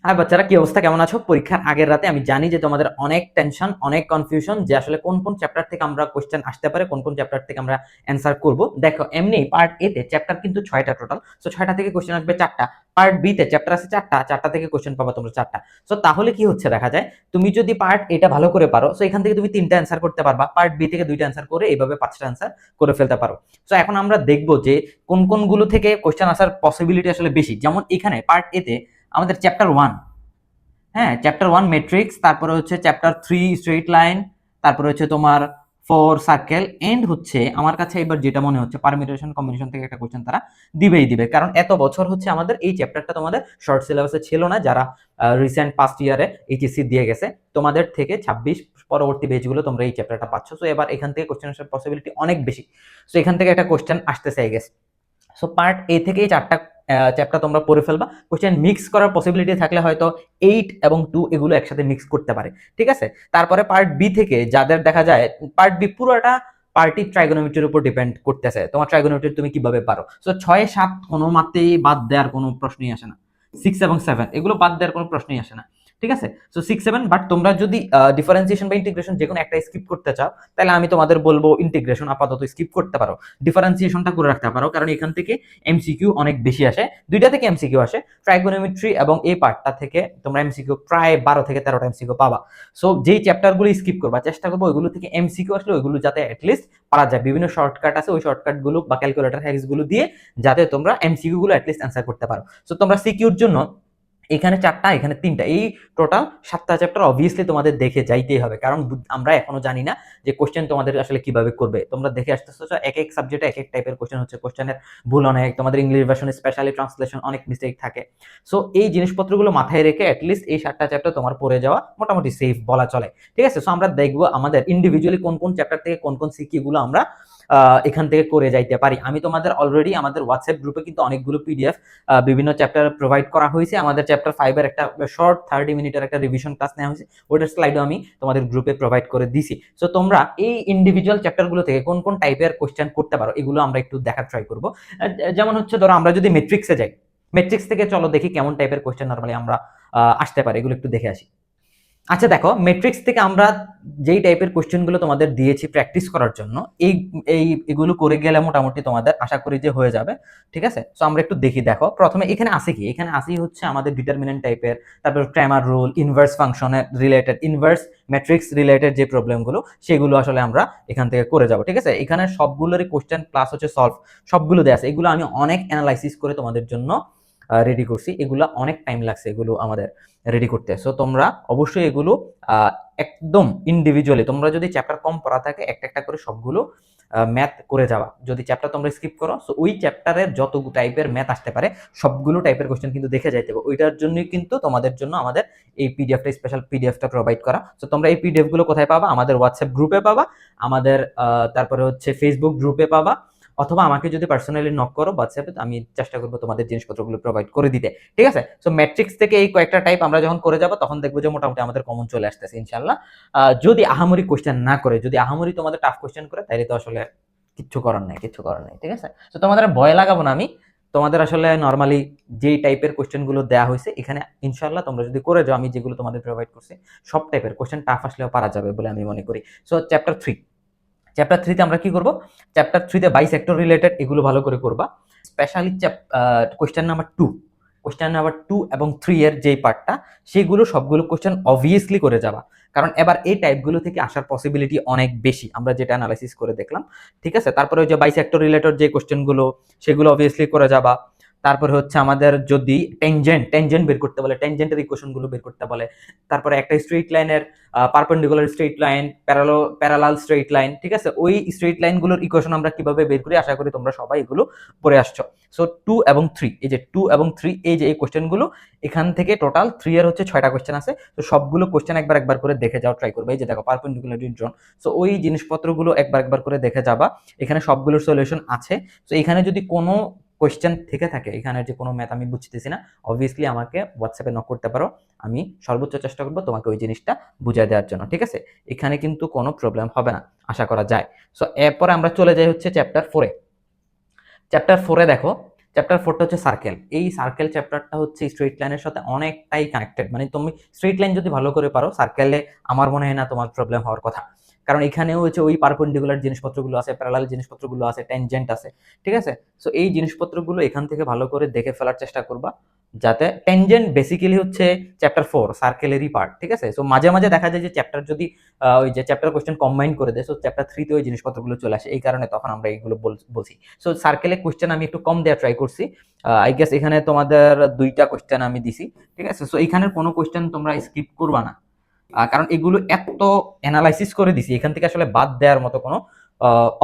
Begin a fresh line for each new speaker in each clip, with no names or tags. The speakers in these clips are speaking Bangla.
আর বাচ্চারা কি অবস্থা, কেমন আছো? পরীক্ষার আগের রাতে আমি জানি যে তোমাদের অনেক টেনশন, অনেক কনফিউশন যে আসলে কোন কোন চ্যাপ্টার থেকে আমরা কোশ্চেন আসতে পারে, কোন কোন চ্যাপ্টার থেকে আমরা অ্যান্সার করব। দেখো এমনি পার্ট এ তে চ্যাপ্টার কিন্তু 6টা টোটাল, সো 6টা থেকে কোশ্চেন আসবে 4টা। পার্ট বি তে চ্যাপ্টার আছে 4টা, 4টা থেকে কোশ্চেন পাবা তোমরা 4টা। সো তাহলে কি হচ্ছে দেখা যায়, তুমি যদি পার্ট এটা ভালো করে পারো, সো এখান থেকে তুমি 3টা অ্যান্সার করতে পারবা, পার্ট বি থেকে 2টা অ্যান্সার করে এইভাবে 5টা অ্যান্সার করে ফেলতে পারো। সো এখন আমরা দেখব যে কোন কোনগুলো থেকে কোশ্চেন আসার পসিবিলিটি আসলে বেশি। যেমন এখানে পার্ট এ তে আমাদের চ্যাপ্টার 1, হ্যাঁ চ্যাপ্টার 1 ম্যাট্রিক্স, তারপরে হচ্ছে চ্যাপ্টার 3 স্ট্রেট লাইন, তারপরে হচ্ছে তোমার 4 সার্কেল, এন্ড হচ্ছে আমার কাছে এবার যেটা মনে হচ্ছে পারমিউটেশন কম্বিনেশন থেকে একটা কোশ্চেন তারা দিবেই দিবে, কারণ এত বছর হচ্ছে আমাদের এই চ্যাপ্টারটা তোমাদের শর্ট সিলেবাসে ছিল না। যারা রিসেন্ট পাস্ট ইয়ারে এইচএসসি দিয়ে গেছে, তোমাদের থেকে 26 পরবর্তী বেচগুলো তোমরা এই চ্যাপ্টারটা পাচ্ছ। সো এবার এখান থেকে কোশ্চেন আসার পসিবিলিটি অনেক বেশি। সো এখান থেকে একটা কোশ্চেন আসতেছে আই গেস। সো পার্ট এ থেকেই 4টা চ্যাপ্টার তোমরা পড়ে ফেলবা। কোশ্চেন মিক্স করার পসিবিলিটি থাকলে হয়তো 8 এবং 2 এগুলো একসাথে মিক্স করতে পারে, ঠিক আছে। তারপরে পার্ট বি থেকে যাদের দেখা যায়, পার্ট বি পুরোটা পার্টি ট্রাইগোনোমেট্রির উপর ডিপেন্ড করতেছে, তোমার ট্রাইগোনোমেট্রি তুমি কিভাবে পারো। সো 6 7 কোনো মাত্রেই বাদ দেওয়ার কোনো প্রশ্নই আসে না। 6 এবং 7 এগুলো বাদ দেওয়ার কোনো প্রশ্নই আসে না, ঠিক আছে। সো 6 7, বাট তোমরা যদি ডিফারেন্সিয়েশন বা ইন্টিগ্রেশন যে কোনো একটা স্কিপ করতে চাও, তাহলে আমি তোমাদের বলবো ইন্টিগ্রেশন আপাতত স্কিপ করতে পারো, ডিফারেন্সিয়েশনটা করে রাখতে পারো, কারণ এখান থেকে এমসিকিউ অনেক বেশি আসে। দুইটা থেকে এমসিকিউ আসে, ট্রাইগোনোমেট্রি এবং এই পার্টটা থেকে তোমরা এমসিকিউ প্রায় 12 থেকে 13টা এমসিকিউ পাবা। সো যেই চ্যাপ্টারগুলো স্কিপ করবা চেষ্টা করবো ওইগুলো থেকে এমসিকিউ আসলে ওইগুলো যাতে অ্যাটলিস্ট পারা যায়। বিভিন্ন শর্টকাট আছে, ওই শর্টকাটগুলো বা ক্যালকুলেটর হ্যাকসগুলো দিয়ে যাতে তোমরা এমসিকিউ গুলো অ্যাটলিস্ট অ্যান্সার করতে পারো। সো তোমরা সিকিউর জন্য এখানে 4টা, এখানে 3টা, এই টোটাল 7টা চ্যাপ্টার অবভিয়াসলি তোমাদের দেখে যাইতেই হবে, কারণ আমরা এখনো জানি না যে কোশ্চেন তোমাদের আসলে কিভাবে করবে। তোমরা দেখে আসতেছো এক এক সাবজেক্টে এক এক টাইপের কোশ্চেন হচ্ছে, কোশ্চেনের ভুল অনেক, তোমাদের ইংলিশ ভার্সনে স্পেশালি ট্রান্সলেশন অনেক মিস্টেক থাকে। সো এই জিনিসপত্রগুলো মাথায় রেখে অ্যাটলিস্ট এই 7টা চ্যাপ্টার তোমার পড়ে যাওয়া মোটামুটি সেফ বলা চলে, ঠিক আছে। সো আমরা দেখবো আমাদের ইন্ডিভিজুয়ালি কোন কোন চ্যাপ্টার থেকে কোন কোন সিকিউ গুলো আমরা এখান থেকে করে যাইতে পারি। আমি তোমাদের অলরেডি আমাদের হোয়াটসঅ্যাপ গ্রুপে কিন্তু অনেকগুলো পিডিএফ বিভিন্ন চ্যাপ্টার প্রোভাইড করা হয়েছে। আমাদের চ্যাপ্টার 5 এর একটা শর্ট 30 মিনিটের একটা রিভিশন ক্লাস নেওয়া হয়েছে, ওটার স্লাইডও আমি তোমাদের গ্রুপে প্রোভাইড করে দিছি। সো তোমরা এই ইন্ডিভিজুয়াল চ্যাপ্টারগুলো থেকে কোন কোন টাইপের কোশ্চেন করতে পারো এগুলো আমরা একটু দেখার ট্রাই করব। যেমন হচ্ছে ধরো আমরা যদি ম্যাট্রিক্সে যাই, ম্যাট্রিক্স থেকে চলো দেখি কেমন টাইপের কোশ্চেন নরমালি আমরা আসতে পারে, এগুলো একটু দেখে আসি। আচ্ছা দেখো, ম্যাট্রিক্স থেকে আমরা যেই টাইপের কোশ্চেনগুলো তোমাদের দিয়েছি প্র্যাকটিস করার জন্য, এই এই এগুলো করে গেলে মোটামুটি তোমাদের আশা করি যে হয়ে যাবে, ঠিক আছে। সো আমরা একটু দেখি। দেখো প্রথমে এখানে আছে কি, এখানে আসি হচ্ছে আমাদের ডিটারমিনেন্ট টাইপের, তারপর ক্র্যামার রুল, ইনভার্স ফাংশনের রিলেটেড, ইনভার্স ম্যাট্রিক্স রিলেটেড যে প্রবলেমগুলো সেগুলো আসলে আমরা এখান থেকে করে যাব, ঠিক আছে। এখানে সবগুলোরই কোশ্চেন প্লাস হচ্ছে সলভ সবগুলো দেওয়া আছে। এগুলো আমি অনেক অ্যানালাইসিস করে তোমাদের জন্য রেডি করছি, এগুলো অনেক টাইম লাগছে এগুলো আমাদের রেডি করতে। সো তোমরা অবশ্যই এগুলো একদম ইন্ডিভিজুয়ালি, তোমরা যদি চ্যাপ্টার কম পড়া থাকে একটা একটা করে সবগুলো ম্যাথ করে যাওয়া। যদি চ্যাপ্টার তোমরা স্কিপ করো, সো ওই চ্যাপ্টারের যত টাইপের ম্যাথ আসতে পারে সবগুলো টাইপের কোশ্চেন কিন্তু দেখে যাইতে হবে। ওইটার জন্যই কিন্তু তোমাদের জন্য আমাদের এই পিডিএফটা, স্পেশাল পিডিএফটা প্রোভাইড করা। সো তোমরা এই পিডিএফ গুলো কোথায় পাবা? আমাদের হোয়াটসঅ্যাপ গ্রুপে পাবা, আমাদের তারপরে হচ্ছে ফেসবুক গ্রুপে পাবা, অথবা আমাকে যদি পার্সোনালি নক করো হোয়াটসঅ্যাপে, আমি চেষ্টা করবো তোমাদের জিনিসপত্রগুলো প্রোভাইড করে দিতে, ঠিক আছে। সো ম্যাট্রিক্স থেকে এই কয়েকটা টাইপ আমরা যখন করে যাব তখন দেখবো যে মোটামুটি আমাদের কমন চলে আসতেছে ইনশাল্লাহ। যদি আহামরি কোশ্চেন না করে, যদি আহামরি তোমাদের টাফ কোশ্চেন করে, তাহলে তো আসলে কিচ্ছু করার নাই, কিচ্ছু করার নাই, ঠিক আছে। তো তোমাদের ভয় লাগাবো না আমি, তোমাদের আসলে নর্মালি যেই টাইপের কোশ্চেন গুলো দেওয়া হয়েছে এখানে ইনশাল্লাহ তোমরা যদি করে যাও, আমি যেগুলো তোমাদের প্রোভাইড করছি সব টাইপের কোশ্চেন টাফ আসলেও পারা যাবে বলে আমি মনে করি। সো চ্যাপ্টার 3, চ্যাপ্টার 3 তে আমরা কি করব? চ্যাপ্টার 3 তে বাইসেক্টর রিলেটেড এগুলো ভালো করে করবা। Specially question number 2, question number 2 এবং 3 এর যেই পার্টটা, সেগুলো সবগুলো কোশ্চেন অবভিয়াসলি করে যাবা, কারণ এবার এই টাইপগুলো থেকে আসার পসিবিলিটি অনেক বেশি, আমরা যেটা অ্যানালাইসিস করে দেখলাম, ঠিক আছে। তারপরে ওই যে বাইসেক্টর রিলেটেড যে কোশ্চেনগুলো সেগুলো অবভিয়াসলি করে যাবা। তারপরে হচ্ছে আমাদের যদি টেনজেন্ট বের করতে বলে, টেনজেন্টের ইকুয়েশনগুলো বের করতে বলে, তারপরে একটা স্ট্রেট লাইনের perpendicular straight line, parallel straight line, ঠিক আছে, ওই স্ট্রেট লাইনগুলোর ইকুয়েশন আমরা কিভাবে বের করি আশা করি তোমরা সবাই এগুলো পড়ে আসছো। সো 2 এবং 3, এই যে 2 এবং 3 এই যে এই কোশ্চেনগুলো, এখান থেকে টোটাল 3 এর হচ্ছে 6টা কোশ্চেন আছে। তো সবগুলো কোশ্চেন একবার করে দেখে যাও, ট্রাই করবে। এই যে দেখো পারপেন্ডিকুলার ড্রন, সো ওই জিনিসপত্রগুলো একবার করে দেখে যাবা, এখানে সবগুলোর সলিউশন আছে। তো এখানে যদি কোনো কোশ্চেন থেকে থাকে, এখানে যে কোনো ম্যাথ আমি বুঝতেছি না, অবভিয়াসলি আমাকে হোয়াটসঅ্যাপে নক করতে পারো, আমি সর্বোচ্চ চেষ্টা করবো তোমাকে ওই জিনিসটা বুঝিয়ে দেওয়ার জন্য, ঠিক আছে। এখানে কিন্তু কোনো প্রবলেম হবে না আশা করা যায়। সো এরপরে আমরা চলে যাই হচ্ছে চ্যাপ্টার 4 এ। চ্যাপ্টার 4 এ দেখো, চ্যাপ্টার 4টা হচ্ছে সার্কেল। এই সার্কেল চ্যাপ্টারটা হচ্ছে স্ট্রেট লাইনের সাথে অনেকটাই কানেক্টেড। মানে তুমি স্ট্রেট লাইন যদি ভালো করে পারো, সার্কেলে আমার মনে হয় না তোমার প্রবলেম হওয়ার কথা। কারণ এখানেও হচ্ছে ওই পারপেন্ডিকুলার জিনিসপত্রগুলো আছে, প্যারালাল জিনিসপত্রগুলো আছে, ট্যানজেন্ট আছে। ঠিক আছে? সো এই জিনিসপত্রগুলো এখান থেকে ভালো করে দেখে ফেলার চেষ্টা করবা। যাতে ট্যানজেন্ট বেসিক্যালি হচ্ছে চ্যাপ্টার 4 সার্কেলেরই পার্ট। ঠিক আছে? সো মাঝে, মাঝে দেখা যায় যে চ্যাপ্টার যদি ওই যে চ্যাপ্টার কোয়েশ্চেন কম্বাইন করে দেয়, সো চ্যাপ্টার 3 তে ওই জিনিসপত্রগুলো চলে আসে। এই কারণে তখন আমরা এইগুলো বলছি। সো সার্কেলে কোয়েশ্চেন আমি একটু কম দেওয়ার ট্রাই করছি। আই গেস এখানে তোমাদের 2টা কোয়েশ্চেন আমি দিছি। ঠিক আছে? সো এখানের কোনো কোয়েশ্চেন তোমরা স্কিপ করবা না। কারণ এগুলো এত অ্যানালাইসিস করে দিছি, এখান থেকে আসলে বাদ দেওয়ার মতো কোনো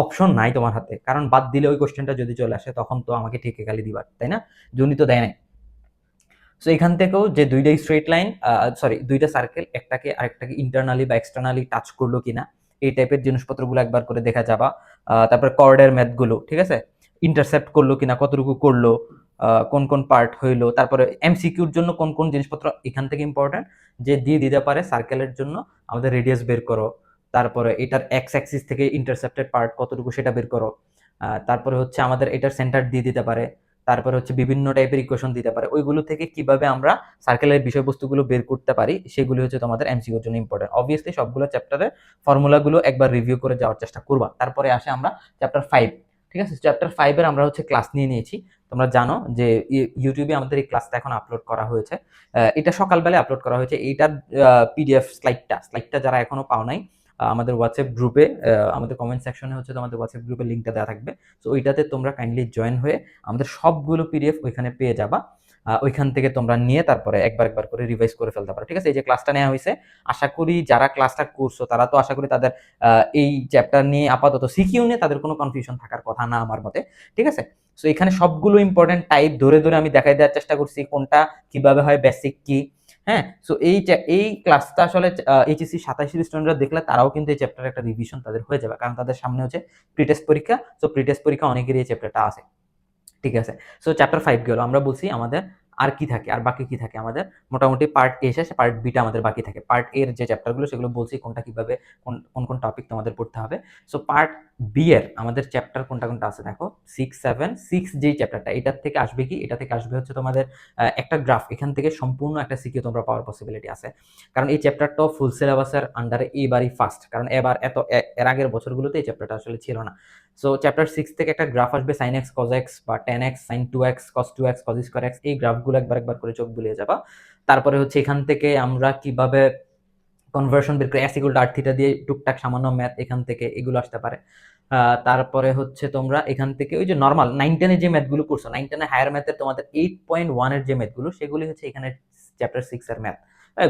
অপশন নাই তোমার হাতে। কারণ বাদ দিলে ওই কোয়েশ্চেনটা যদি চলে আসে তখন তো আমাকে ঠিকই গালি দিবা, তাই না? জনি তো দেয় নাই। সো এখান থেকেও যে 2টা স্ট্রেট লাইন, সরি 2টা সার্কেল, একটাকে আরেকটাকে ইন্টারনালি বা এক্সটার্নালি টাচ করলো কিনা, এই টাইপের জিনিসপত্রগুলো একবার করে দেখা যাবা। তারপর কর্ডের ম্যাথগুলো, ঠিক আছে, ইন্টারসেপ্ট করলো কিনা, কতটুকু করলো, কোন কোন পার্ট হইলো, তারপরে এমসিকিউর জন্য কোন কোন জিনিসপত্র এখান থেকে ইম্পর্টেন্ট যে দিয়ে দিতে পারে। সার্কেলের জন্য আমাদের রেডিয়াস বের করো, তারপরে এটার এক্স অ্যাক্সিস থেকে ইন্টারসেপ্টেড পার্ট কতটুকু সেটা বের করো, তারপরে হচ্ছে আমাদের এটার সেন্টার দিয়ে দিতে পারে, তারপরে হচ্ছে বিভিন্ন টাইপের ইকুয়েশন দিতে পারে। ওইগুলো থেকে কিভাবে আমরা সার্কেলের বিষয়বস্তুগুলো বের করতে পারি সেগুলো হচ্ছে তোমাদের এমসিকিউর জন্য ইম্পর্টেন্ট। অবভিয়াসলি সবগুলো চ্যাপ্টারের ফর্মুলাগুলো একবার রিভিউ করে যাওয়ার চেষ্টা করবা। তারপরে আসে আমরা চ্যাপ্টার 5। ঠিক আছে? চ্যাপ্টার 5 এর আমরা হচ্ছে ক্লাস নিয়ে নিয়েছি। তোমরা জানো যে ইউটিউবে আমাদের এই ক্লাসটা এখন আপলোড করা হয়েছে। এটা সকালবেলায় আপলোড করা হয়েছে। এইটার পিডিএফ স্লাইডটা যারা এখনো পাও নাই, আমাদের হোয়াটসঅ্যাপ গ্রুপে, আমাদের কমেন্ট সেকশনে হচ্ছে তোমাদের হোয়াটসঅ্যাপ গ্রুপের লিঙ্কটা দেওয়া থাকবে। সো ওইটাতে তোমরা কাইন্ডলি জয়েন হয়ে আমাদের সবগুলো পিডিএফ ওইখানে পেয়ে যাবা। ওইখান থেকে তোমরা নিয়ে তারপরে একবার একবার করে রিভাইজ করে ফেলতে পারো। ঠিক আছে? এই যে ক্লাসটা নেওয়া হয়েছে, আশা করি যারা ক্লাসটা করছো তারা তো আশা করি তাদের এই চ্যাপ্টার নিয়ে আপাতত সিকিউ নিয়ে তাদের কোনো কনফিউশন থাকার কথা না আমার মতে। ঠিক আছে? সো এখানে সবগুলো ইম্পর্টেন্ট টাইপ ধরে ধরে আমি দেখাই দেওয়ার চেষ্টা করছি, কোনটা কিভাবে হয়, বেসিক কি। হ্যাঁ, সো এই ক্লাসটা আসলে এইচএসসি 87 স্টুডেন্টরা দেখলে তারাও কিন্তু এই চ্যাপ্টারের একটা রিভিশন তাদের হয়ে যাবে, কারণ তাদের সামনে হচ্ছে প্রিটেস্ট পরীক্ষা। সো প্রিটেস্ট পরীক্ষা অনেকেরই এই চ্যাপ্টারটা আছে। ঠিক আছে? সো চ্যাপ্টার 5 গেল। আমরা বলছি আমাদের আর কি থাকে, আর বাকি কি থাকে আমাদের, মোটামুটি পার্ট এ শেষ, পার্ট বিটা আমাদের বাকি থাকে। পার্ট এর যে চ্যাপ্টারগুলো সেগুলো বলছি কোনটা কিভাবে কোন কোন টপিক তোমাদের পড়তে হবে। সো পার্ট বি এর আমাদের চ্যাপ্টার কোনটা কোনটা আছে দেখো, 6 7 6 যেই চ্যাপ্টারটা, এটার থেকে আসবে কি, এটা থেকে আসবে হচ্ছে তোমাদের একটা গ্রাফ। এখান থেকে সম্পূর্ণ একটা সিকিউ তোমরা পাওয়ার পসিবিলিটি আছে, কারণ এই চ্যাপ্টারটাও ফুল সিলেবাসের আন্ডারে এবারই ফার্স্ট। কারণ এবার এর আগের বছরগুলোতে এই চ্যাপ্টারটা আসলে ছিল না। সো চ্যাপ্টার 6 থেকে একটা গ্রাফ আসবে sin x cos x বা tan x sin 2x cos 2x cos square x। এই গ্রাফগুলো একবার একবার করে চোখ বুলিয়ে যাবা। তারপরে হচ্ছে এখান থেকে আমরা কিভাবে কনভার্সন বের করে s = r থিটা দিয়ে টুকটাক সামান্য ম্যাথ এখান থেকে এগুলো আসতে পারে। তারপরে হচ্ছে তোমরা এখান থেকে ওই যে নরমাল 9 10 এর যে ম্যাথগুলো করছো, 9 10 এর হায়ার ম্যাথের তোমাদের 8.1 এর যে ম্যাথগুলো সেগুলো হচ্ছে এখানে চ্যাপ্টার 6 এর ম্যাথ।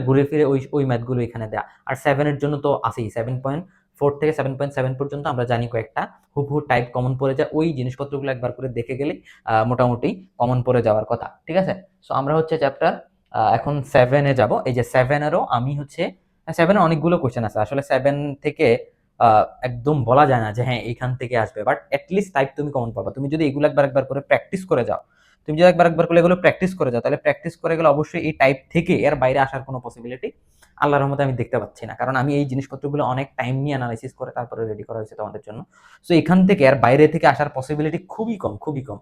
ঘুরে ফিরে ওই ম্যাথগুলো এখানে দেয়া। আর 7 এর জন্য তো আছেই, 7.4 থেকে 7.7 পর্যন্ত আমরা জানি কয়েকটা হুবহু টাইপ কমন পড়ে যায়। ওই জিনিসপত্রগুলো একবার করে দেখে গেলেই মোটামুটি কমন পড়ে যাওয়ার কথা। ঠিক আছে? সো আমরা হচ্ছে চ্যাপ্টার এখন 7 এ যাব। এই যে 7 এরও আমি হচ্ছে 7 এ অনেকগুলো কোয়েশ্চেন আছে। আসলে 7 থেকে একদম বলা যায় না যে হ্যাঁ এইখান থেকে আসবে, বাট এটলিস্ট টাইপ তুমি কমন পাবা। তুমি যদি এগুলো একবার একবার করে প্র্যাকটিস করে যাও, তুমি যদি একবার একবার করে এগুলো প্র্যাকটিস করে যাও, তাহলে প্র্যাকটিস করে গেলে অবশ্যই এই টাইপ থেকে এর বাইরে আসার কোনো পসিবিলিটি আল্লাহর রহমতে আমি দেখতে পাচ্ছি না। কারণ আমি এই জিনিসপত্রগুলো অনেক টাইম নিয়ে অ্যানালাইসিস করে তারপরে রেডি করা হয়েছে তোমাদের জন্য। সো এখান থেকে এর বাইরে থেকে আসার পসিবিলিটি খুবই কম, খুবই কম।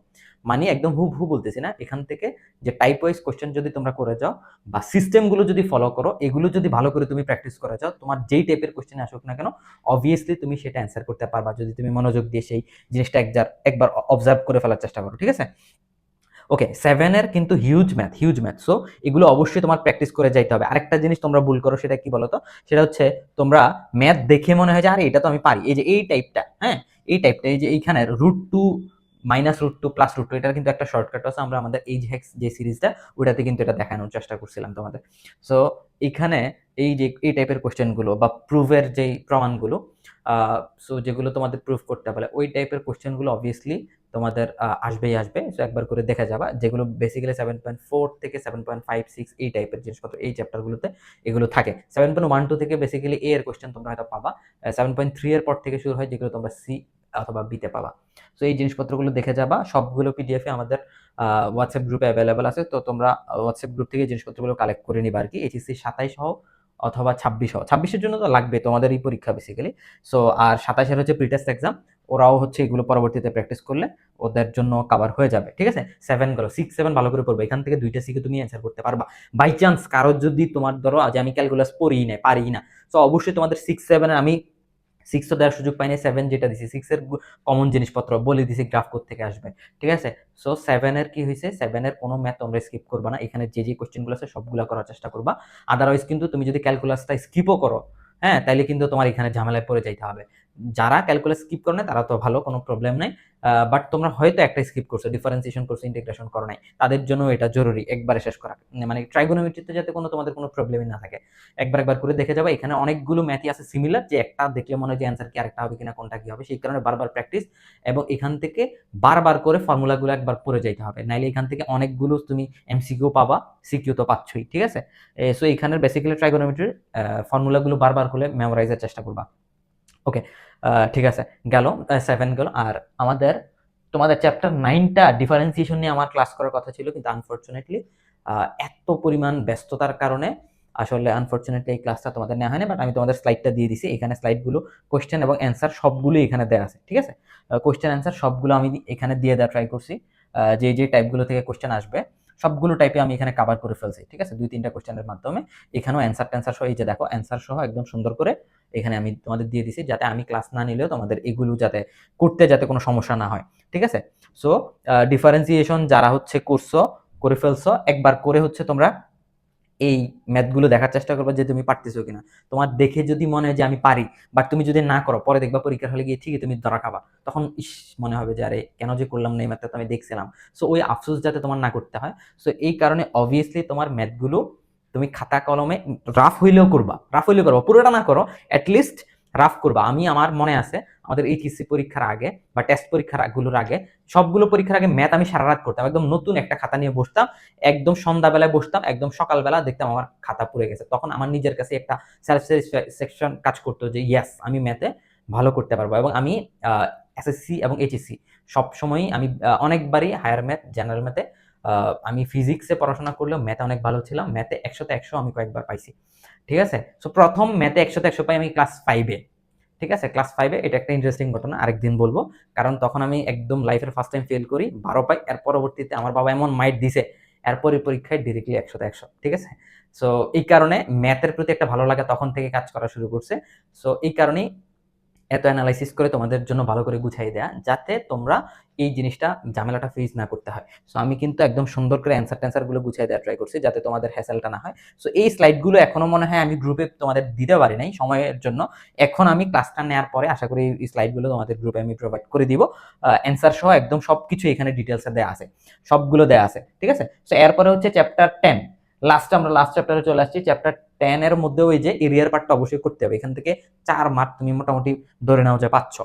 মানে একদম হুবহু বলতেছি না। এখান থেকে যে টাইপ ওয়াইজ কোয়েশ্চেন যদি তোমরা করে যাও বা সিস্টেমগুলো যদি ফলো করো, এগুলো যদি ভালো করে তুমি প্র্যাকটিস করে যাও, তোমার যেই টাইপের কোয়েশ্চেন আসুক না কেন অবভিয়াসলি তুমি সেটা অ্যান্সার করতে পারবা, যদি তুমি মনোযোগ দিয়ে সেই জিনিসটা একবার অবজার্ভ করে ফেলার চেষ্টা করো। ঠিক আছে? ওকে, 7 এর কিন্তু হিউজ ম্যাথ। সো এগুলো অবশ্যই তোমার প্র্যাকটিস করে যাইতে হবে। আরেকটা জিনিস তোমরা ভুল করো, সেটা কি বলতো? সেটা হচ্ছে তোমরা ম্যাথ দেখে মনে হয় যে আরে এটা তো আমি পারি। এই যে এই টাইপটা, হ্যাঁ? এই টাইপটা, এই যে এইখানে √2 -√2 +√2, এটার কিন্তু একটা শর্টকাট আছে। আমরা আমাদের এইজ হ্যাক্স যে সিরিজটা, ওটাতে কিন্তু এটা দেখানোর চেষ্টা করছিলাম তোমাদের। সো এখানে এই যে এই টাইপের কোশ্চেনগুলো বা প্রুফের যেই প্রমাণগুলো, সো যেগুলো তোমাদের প্রুফ করতে পারে, ওই টাইপের কোশ্চেনগুলো অবভিয়াসলি তোমাদের আসবে। সো একবার করে দেখে যাবা, যেগুলো বেসিক্যালি 7.4 থেকে 7.5 6 এই টাইপের জিনিসপত্র এই চ্যাপ্টারগুলোতে এগুলো থাকে। 7.12 থেকে বেসিক্যালি এ এর কোশ্চেন তোমরা হয়তো পাবা। 7.3 এর পর থেকে শুরু হয়, যেগুলো তোমরা সি অথবা বিতে পাবা। সো এই জিনিসপত্রগুলো দেখে যাবা। সবগুলো পিডিএফ এ আমাদের হোয়াটসঅ্যাপ গ্রুপে অ্যাভেলেবল আছে। তো তোমরা হোয়াটসঅ্যাপ গ্রুপ থেকে জিনিসপত্রগুলো কালেক্ট করে নিবা আর কি। এইচএসসি 27 সহ অথবা 26 সহ। 26 এর জন্য তো লাগবে তোমাদের এই পরীক্ষা বেসিক্যালি। সো আর 27 এর হচ্ছে প্রিটেস্ট এক্সাম। ওরাও হচ্ছে এগুলো পরবর্তীতে প্র্যাকটিস করলে ওদের জন্য কভার হয়ে যাবে। ঠিক আছে, 7 গেল, 6 7 ভালো করে পড়বে, এখান থেকে 2টা সিকে তুমি অ্যান্সার করতে পারবা। বাই চান্স কারো যদি তোমার ধরো আজ আমি ক্যালকুলাস পড়িই না, পারি না, তো অবশ্যই তোমাদের 6 7 এর আমি 6 তো দেওয়ার সুযোগ পাইনি, 7 যেটা দিছি 6 এর কমন জিনিসপত্র বলে দিছি গ্রাফ কোড থেকে আসবে। ঠিক আছে, সো 7 এর কি হয়েছে, 7 এর কোনো ম্যাথ তোমরা স্কিপ করবা না, এখানে যে যে কোশ্চেনগুলো আছে সবগুলো করার চেষ্টা করবা। আদারওয়াইজ কিন্তু তুমি যদি ক্যালকুলাসটা স্কিপও করো, হ্যাঁ, তাইলে কিন্তু তোমার এখানে ঝামেলায় পড়ে যাইতে হবে। যারা ক্যালকুলাস স্কিপ করে না তারা তো ভালো, কোনো প্রবলেম নাই। বাট তোমরা হয়তো একটা স্কিপ করছো, ডিফারেন্সিয়েশন করছো, ইন্টিগ্রেশন করো নাই, তাদের জন্য এটা জরুরি একবারে শেষ করা। মানে ট্রাইগোনোমেট্রিতে যাতে কোনো তোমাদের কোনো প্রবলেমই না থাকে, একবার করে দেখে যাবে। এখানে অনেকগুলো ম্যাথই আছে সিমিলার, যে একটা দেখলে মনে হয় যে অ্যান্সার কি আরেকটা হবে কিনা, কোনটা কি হবে, সেই কারণে বারবার প্র্যাকটিস এবং এখান থেকে বারবার করে ফর্মুলাগুলো একবার পড়ে যাইতে হবে, নাইলে এখান থেকে অনেকগুলো তুমি এমসিকিউ পাবা, সিকিউ তো পাচ্ছই। ঠিক আছে, সো এখানের বেসিক্যালি ট্রাইগোনোমেট্রির ফর্মুলাগুলো বারবার করে মেমোরাইজের চেষ্টা করবা। ওকে, ঠিক আছে, গেল 7 গেল। আর আমাদের তোমাদের চ্যাপ্টার 9টা ডিফারেন্সিয়েশন নিয়ে আমার ক্লাস করার কথা ছিল, কিন্তু আনফরচুনেটলি এত পরিমাণ ব্যস্ততার কারণে আসলে আনফরচুনেটলি এই ক্লাসটা তোমাদের নেওয়া হয়নি। বাট আমি তোমাদের স্লাইডটা দিয়ে দিছি, এখানে স্লাইডগুলো কোয়েশ্চেন এবং অ্যান্সার সবগুলো এখানে দেওয়া আছে। ঠিক আছে, কোয়েশ্চেন অ্যান্সার সবগুলো আমি এখানে দিয়ে দেওয়া ট্রাই করছি। যে যে টাইপগুলো থেকে কোয়েশ্চেন আসবে সবগুলো টাইপে আমি এখানে কভার করে ফেলছি। ঠিক আছে, 2-3টা কোয়েশ্চেনের মাধ্যমে এখানেও অ্যান্সার ট্যান্সার সহ, এই যে দেখো অ্যান্সার সহ একদম সুন্দর করে এখানে আমি তোমাদের দিয়ে দিছি, যাতে আমি ক্লাস না নিলেও তোমাদের এগুলো যাতে করতে যাতে কোনো সমস্যা না হয়। ঠিক আছে, সো ডিফারেন্সিয়েশন যারা হচ্ছে করছো, করে ফেলছো, একবার করে হচ্ছে তোমরা এই ম্যাথগুলো দেখার চেষ্টা করবে যে তুমি পারতেছো কিনা। তোমার দেখে যদি মনে হয় যে আমি পারি, বাট তুমি যদি না করো, পরে দেখবা পরীক্ষার হলে গিয়ে ঠিকই তুমি ধরা খাবা, তখন ইস মনে হবে যে আরে কেন যে করলাম না, এই ম্যাথটা তো আমি দেখছিলাম। সো ওই আফসোস যাতে তোমার না করতে হয়, সো এই কারণে অবভিয়াসলি তোমার ম্যাথগুলো তুমি খাতা কলমে রাফ হইলেও করবা, পুরোটা না করো, অ্যাটলিস্ট রাফ করবা। আমি আমার মনে আছে আমাদের এইচএসসি পরীক্ষার আগে বা টেস্ট পরীক্ষার গুলোর আগে, সবগুলো পরীক্ষার আগে ম্যাথ আমি সারা রাত করতাম, একদম নতুন একটা খাতা নিয়ে বসতাম, একদম সন্ধ্যাবেলায় বসতাম, একদম সকালবেলা দেখতাম আমার খাতা পুড়ে গেছে। তখন আমার নিজের কাছে একটা সেলফ স্যাটিসফ্যাকশন কাজ করতো যে ইয়েস আমি ম্যাথে ভালো করতে পারবো। এবং আমি এসএসসি এবং এইচএসসি সবসময়ই আমি অনেকবারই হায়ার ম্যাথ, জেনারেল ম্যাথে, আমি ফিজিক্সে পড়াশোনা করলেও ম্যাথে অনেক ভালো ছিলাম, ম্যাথে 100-100 আমি কয়েকবার পাইছি। ঠিক আছে, সো প্রথম ম্যাথে 100-100 পাই আমি ক্লাস 5-এ। ঠিক আছে, ক্লাস 5-এ, এটা একটা ইন্টারেস্টিং ঘটনা, আরেকদিন বলবো। কারণ তখন আমি একদম লাইফের ফার্স্ট টাইম ফেল করি, 12 পাই। এর পরবর্তীতে আমার বাবা এমন মাইট দিছে, এরপরে পরীক্ষায় ডিরেক্টলি 100-100। ঠিক আছে, সো এই কারণে ম্যাথের প্রতি একটা ভালো লাগা তখন থেকে কাজ করা শুরু করছে। সো এই কারণেই এত অ্যানালাইসিস করে তোমাদের জন্য ভালো করে গুছাই দেয়া, যাতে তোমরা এই জিনিসটা ঝামেলাটা ফেস না করতে হয়। সো আমি কিন্তু একদম সুন্দর করে অ্যান্সার ট্যান্সার গুলো গুছাই দেওয়ার ট্রাই করছি, যাতে তোমাদের হ্যাসেলটা না হয়। সো এই স্লাইডগুলো এখনো মনে হয় আমি গ্রুপে তোমাদের দিতে পারি নাই সময়ের জন্য। এখন আমি ক্লাসটা নেওয়ার পরে আশা করি এই স্লাইডগুলো তোমাদের গ্রুপে আমি প্রোভাইড করে দিব, অ্যান্সার সহ একদম সবকিছু এখানে ডিটেলসে দেওয়া আছে, সবগুলো দেওয়া আছে। ঠিক আছে, সো এরপরে হচ্ছে চ্যাপ্টার 10, আমরা লাস্ট চ্যাপ্টারে চলে আসছি। চ্যাপ্টার 10 এর মধ্যেও ওই যে এরিয়ার পার্টটা অবশ্যই করতে হবে, এখান থেকে 4 মার্ক তুমি মোটামুটি ধরে নাও যে পাচ্ছ।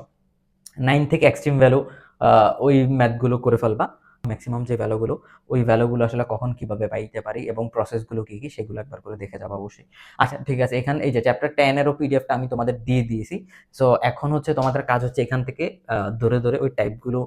9 থেকে এক্সট্রিম ভ্যালু ওই ম্যাথগুলো করে ফেলবা, ম্যাক্সিমাম যে ভ্যালুগুলো, ওই ভ্যালুগুলো আসলে কখন কিভাবে পাইতে পারি এবং প্রসেসগুলো কি কি সেগুলো একবার করে দেখে যাবো অবশ্যই। আচ্ছা ঠিক আছে, এখানে এই যে চ্যাপ্টার 10 এরও পিডিএফটা আমি তোমাদের দিয়ে দিয়েছি। সো এখন হচ্ছে তোমাদের কাজ হচ্ছে এখান থেকে ধরে ধরে ওই টাইপগুলো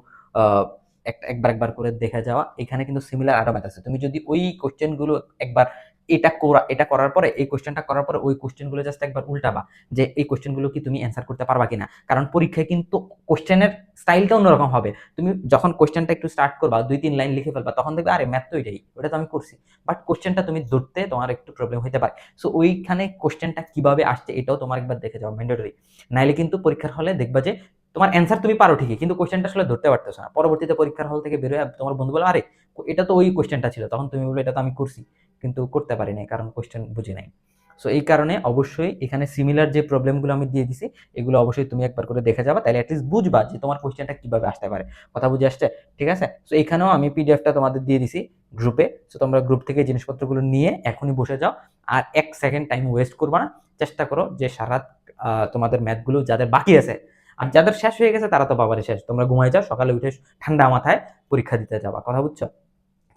একবার করে দেখে যাওয়া। এখানে কিন্তু সিমিলার আরো ম্যাথ আছে, তুমি যদি ওই কোশ্চেনগুলো একবার এটা করার পরে, এই কোশ্চেনটা করার পরে ওই কোশ্চেনগুলো জাস্ট একবার উল্টাবা, যে এই কোশ্চেনগুলো কি তুমি অ্যান্সার করতে পারবা কিনা। কারণ পরীক্ষায় কিন্তু কোশ্চেনের স্টাইলটা অন্যরকম হবে। তুমি যখন কোশ্চেনটা একটু স্টার্ট করবা, 2-3 লাইন লিখে ফেলবা, তখন দেখবে আরে ম্যাথ তো এটাই, ওটা তো আমি করছি। বাট কোশ্চেনটা তুমি ধরতে তোমার একটু প্রবলেম হতে পারে। সো ওইখানে কোশ্চেনটা কিভাবে আসছে এটাও তোমার একবার দেখে যাও ম্যান্ডেটরি। নাইলে কিন্তু পরীক্ষার হলে দেখবা যে তোমার অ্যান্সার তুমি পারো ঠিকই, কিন্তু কোশ্চেনটা আসলে ধরতে পারতেছো না। পরবর্তীতে পরীক্ষার হল থেকে বেরোয় তোমার বন্ধু বলে আরে এটা তো ওই কোশ্চেনটা ছিল, তখন তুমি বলবে এটা তো আমি করছি, কিন্তু করতে পারি নাই কারণ কোশ্চেন বুঝি নাই। সো এই কারণে অবশ্যই এখানে সিমিলার যে প্রবলেমগুলো আমি দিয়ে দিছি এগুলো অবশ্যই তুমি একবার করে দেখে যাবা, তাহলে অ্যাটলিস্ট বুঝবা যে তোমার কোশ্চেনটা কিভাবে আসতে পারে। কথা বুঝে আসছে? ঠিক আছে, সো এখানেও আমি পিডিএফটা তোমাদের দিয়ে দিছি গ্রুপে। সো তোমরা গ্রুপ থেকে জিনিসপত্রগুলো নিয়ে এখনই বসে যাও, আর 1 সেকেন্ড টাইম ওয়েস্ট করবা না। চেষ্টা করো যে সারা তোমাদের ম্যাথগুলো যাদের বাকি আছে, আর যাদের শেষ হয়ে গেছে তারা তো বাবারে শেষ, তোমরা ঘুমাই যাও, সকালে উঠে ঠান্ডা মাথায় পরীক্ষা দিতে যাবা। কথা বুঝছো?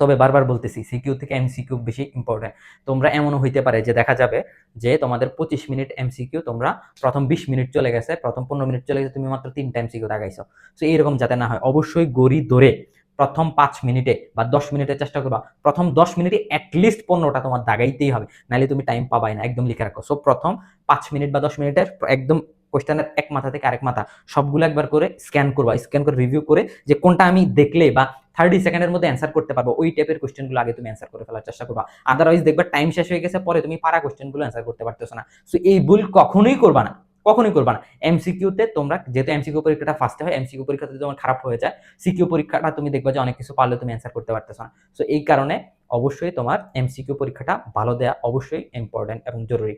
তবে বারবার বলতেছি সিকিউ থেকে এমসিকিউ বেশি ইম্পর্টেন্ট। তোমরা এমনও হইতে পারে যে দেখা যাবে যে তোমাদের 25 মিনিট এমসিকিউ, তোমরা প্রথম 20 মিনিট চলে গেছে, প্রথম 15 মিনিট চলে গেছে, তুমি মাত্র 3টা এমসিকিউ দাগাইছো। সো এইরকম যাতে না হয়, অবশ্যই গড়ি ধরে প্রথম 5 মিনিটে বা 10 মিনিটে চেষ্টা করবা, প্রথম 10 মিনিটে অ্যাটলিস্ট 15টা তোমার দাগাইতেই হবে, নাহলে তুমি টাইম পাবাই না, একদম লিখে রাখো। সো প্রথম 5 মিনিট বা 10 মিনিটের একদম কোশ্চেনের এক মাথা থেকে আরেক মাথা সবগুলো একবার করে স্ক্যান করবা, স্ক্যান করে রিভিউ করে যে কোনটা আমি দেখলে বা 30 সেকেন্ডের মধ্যে অ্যান্সার করতে পারবো, ওই টাইপের কোশ্চেনগুলো আগে তুমি অ্যান্সার করে ফেলার চেষ্টা করবা। আদারওয়াইজ দেখবা টাইম শেষ হয়ে গেছে, পরে তুমি পারা কোশ্চেনগুলো অ্যান্সার করতে পারতেছো না। সো এই ভুল কখনোই করবা না, কখনোই করবা না। এমসিকিউতে তোমরা যেহেতু এমসিকিউ পরীক্ষাটা ফার্স্টে হয়, এমসিকিউ পরীক্ষা যদি তোমার খারাপ হয়ে যায়, সিকিউ পরীক্ষাটা তুমি দেখবা যে অনেক কিছু পারলে তুমি অ্যান্সার করতে পারতেছো না। সো এই কারণে অবশ্যই তোমার এমসিকিউ পরীক্ষাটা ভালো দেওয়া অবশ্যই ইম্পর্টেন্ট এবং জরুরি।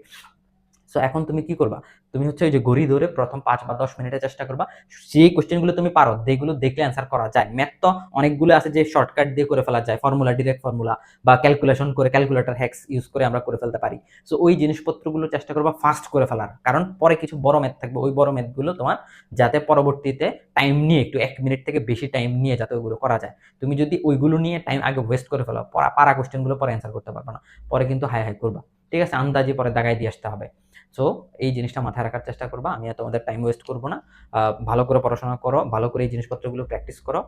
সো এখন তুমি কি করবা, তুমি হচ্ছে ওই যে ঘড়ি ধরে প্রথম 5 বা 10 মিনিটে চেষ্টা করবা সেই কোশ্চেনগুলো তুমি পারো, যেগুলো দেখলে অ্যান্সার করা যায়। ম্যাথ তো অনেকগুলো আছে যে শর্টকাট দিয়ে করে ফেলা যায়, ফর্মুলা, ডিরেক্ট ফর্মুলা বা ক্যালকুলেশন করে, ক্যালকুলেটর হ্যাক্স ইউজ করে আমরা করে ফেলতে পারি। সো ওই জিনিসপত্রগুলো চেষ্টা করবা ফাস্ট করে ফেলার, কারণ পরে কিছু বড় ম্যাথ থাকবে, ওই বড় ম্যাথগুলো তোমার যাতে পরবর্তীতে টাইম নিয়ে একটু 1 মিনিট থেকে বেশি টাইম নিয়ে যাতে ওইগুলো করা যায়। তুমি যদি ওইগুলো নিয়ে টাইম আগে ওয়েস্ট করে ফেলো, পারা কোশ্চেনগুলো পরে অ্যান্সার করতে পারবে না, পরে কিন্তু হাই হাই করবা। ঠিক আছে, আন্দাজি পরে দাগাই দিয়ে আসতে হবে। সো এই জিনিসটা মাথায় রাখার চেষ্টা করবা। আমি আর তোমাদের টাইম ওয়েস্ট করবো না। ভালো করে পড়াশোনা করো, ভালো করে এই জিনিসপত্রগুলো প্র্যাকটিস করো।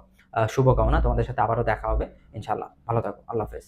শুভকামনা, তোমাদের সাথে আবারও দেখা হবে ইনশাল্লাহ। ভালো থাকো, আল্লাহ হাফেজ।